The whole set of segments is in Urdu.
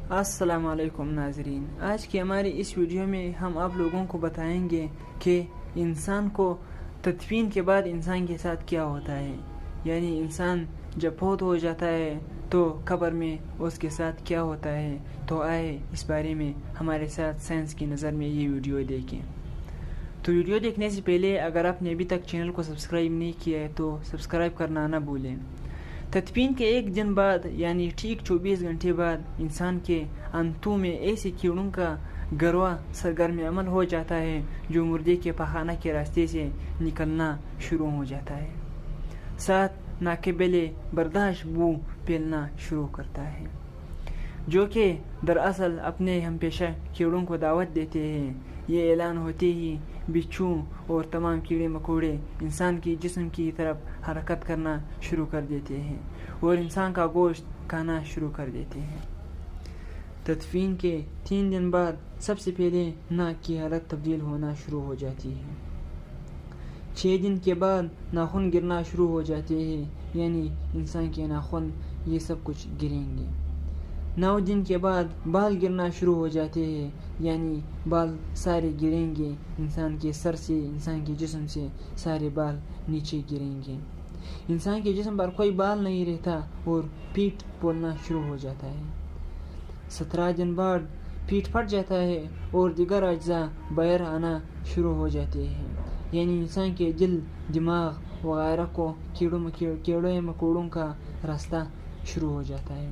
السلام علیکم ناظرین، آج کی ہماری اس ویڈیو میں ہم آپ لوگوں کو بتائیں گے کہ انسان کو تدفین کے بعد انسان کے ساتھ کیا ہوتا ہے، یعنی انسان جب فوت ہو جاتا ہے تو قبر میں اس کے ساتھ کیا ہوتا ہے۔ تو آئے اس بارے میں ہمارے ساتھ سائنس کی نظر میں یہ ویڈیو دیکھیں۔ تو ویڈیو دیکھنے سے پہلے اگر آپ نے ابھی تک چینل کو سبسکرائب نہیں کیا ہے تو سبسکرائب کرنا نہ بھولیں۔ تدفین کے ایک دن بعد یعنی ٹھیک 24 گھنٹے بعد انسان کے انتوں میں ایسے کیڑوں کا گروہ سرگرم عمل ہو جاتا ہے جو مردے کے پخانہ کے راستے سے نکلنا شروع ہو جاتا ہے، ساتھ ناقابل برداشت بو پھیلنا شروع کرتا ہے، جو کہ دراصل اپنے ہم پیشہ کیڑوں کو دعوت دیتے ہیں۔ یہ اعلان ہوتے ہی بچھو اور تمام کیڑے مکوڑے انسان کے جسم کی طرف حرکت کرنا شروع کر دیتے ہیں اور انسان کا گوشت کھانا شروع کر دیتے ہیں۔ تدفین کے 3 دن بعد سب سے پہلے ناک کی حالت تبدیل ہونا شروع ہو جاتی ہے۔ 6 دن کے بعد ناخن گرنا شروع ہو جاتے ہیں، یعنی انسان کے ناخن یہ سب کچھ گریں گے۔ 9 دن کے بعد بال گرنا شروع ہو جاتے ہیں، یعنی بال سارے گریں گے، انسان کے سر سے، انسان کے جسم سے سارے بال نیچے گریں گے۔ انسان کے جسم پر کوئی بال نہیں رہتا اور پیٹھ پھولنا شروع ہو جاتا ہے۔ 17 دن بعد پیٹھ پھٹ جاتا ہے اور دیگر اجزاء باہر آنا شروع ہو جاتے ہیں، یعنی انسان کے دل، دماغ وغیرہ کو کیڑے مکوڑوں کا راستہ شروع ہو جاتا ہے۔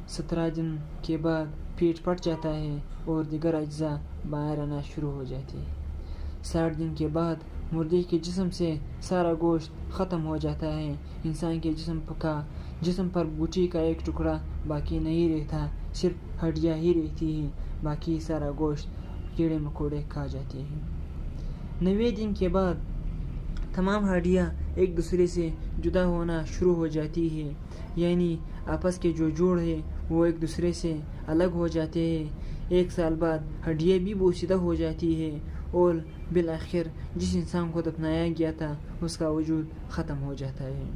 17 دن کے بعد پیٹ پھٹ جاتا ہے اور دیگر اجزاء باہر آنا شروع ہو جاتے ہیں۔ 60 دن کے بعد مردے کے جسم سے سارا گوشت ختم ہو جاتا ہے، انسان کے جسم پر بوٹی کا ایک ٹکڑا باقی نہیں رہتا، صرف ہڈیاں ہی رہتی ہیں، باقی سارا گوشت کیڑے مکوڑے کھا جاتے ہیں۔ 90 دن کے بعد تمام ہڈیاں ایک دوسرے سے جدا ہونا شروع ہو جاتی ہیں، یعنی آپس کے جو جوڑ ہے وہ ایک دوسرے سے الگ ہو جاتے ہیں۔ 1 سال بعد ہڈیاں بھی بوسیدہ ہو جاتی ہیں اور بالآخر جس انسان کو دفنایا گیا تھا اس کا وجود ختم ہو جاتا ہے،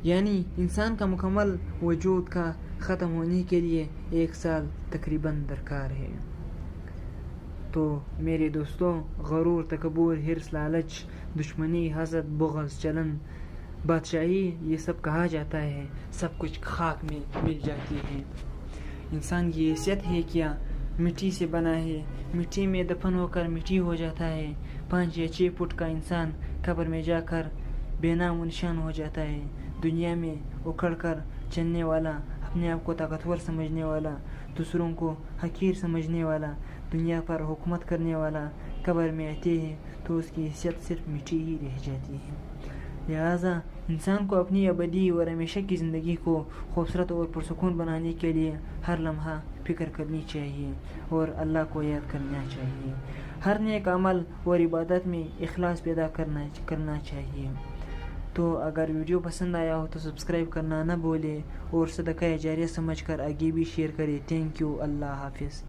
یعنی انسان کا مکمل وجود کا ختم ہونے کے لیے 1 سال تقریباً درکار ہے۔ تو میرے دوستوں، غرور، تکبر، حرص، لالچ، دشمنی، حسد، بغض، چلن، بادشاہی، یہ سب کہا جاتا ہے، سب کچھ خاک میں مل جاتی ہے۔ انسان کی حیثیت ہے کیا؟ مٹی سے بنا ہے، مٹی میں دفن ہو کر مٹی ہو جاتا ہے۔ 5 یا 6 فٹ کا انسان قبر میں جا کر بے نام و نشان ہو جاتا ہے۔ دنیا میں اکھڑ کر چلنے والا، اپنے آپ کو طاقتور سمجھنے والا، دوسروں کو حقیر سمجھنے والا، دنیا پر حکومت کرنے والا قبر میں آتے ہیں تو اس کی حیثیت صرف مٹی ہی رہ جاتی ہے۔ لہٰذا انسان کو اپنی ابدی اور ہمیشہ کی زندگی کو خوبصورت اور پرسکون بنانے کے لیے ہر لمحہ فکر کرنی چاہیے اور اللہ کو یاد کرنا چاہیے۔ ہر نیک عمل اور عبادت میں اخلاص پیدا کرنا چاہیے۔ تو اگر ویڈیو پسند آیا ہو تو سبسکرائب کرنا نہ بھولے اور صدقہ جاریہ سمجھ کر آگے بھی شیئر کریں۔ تھینک یو، اللہ حافظ۔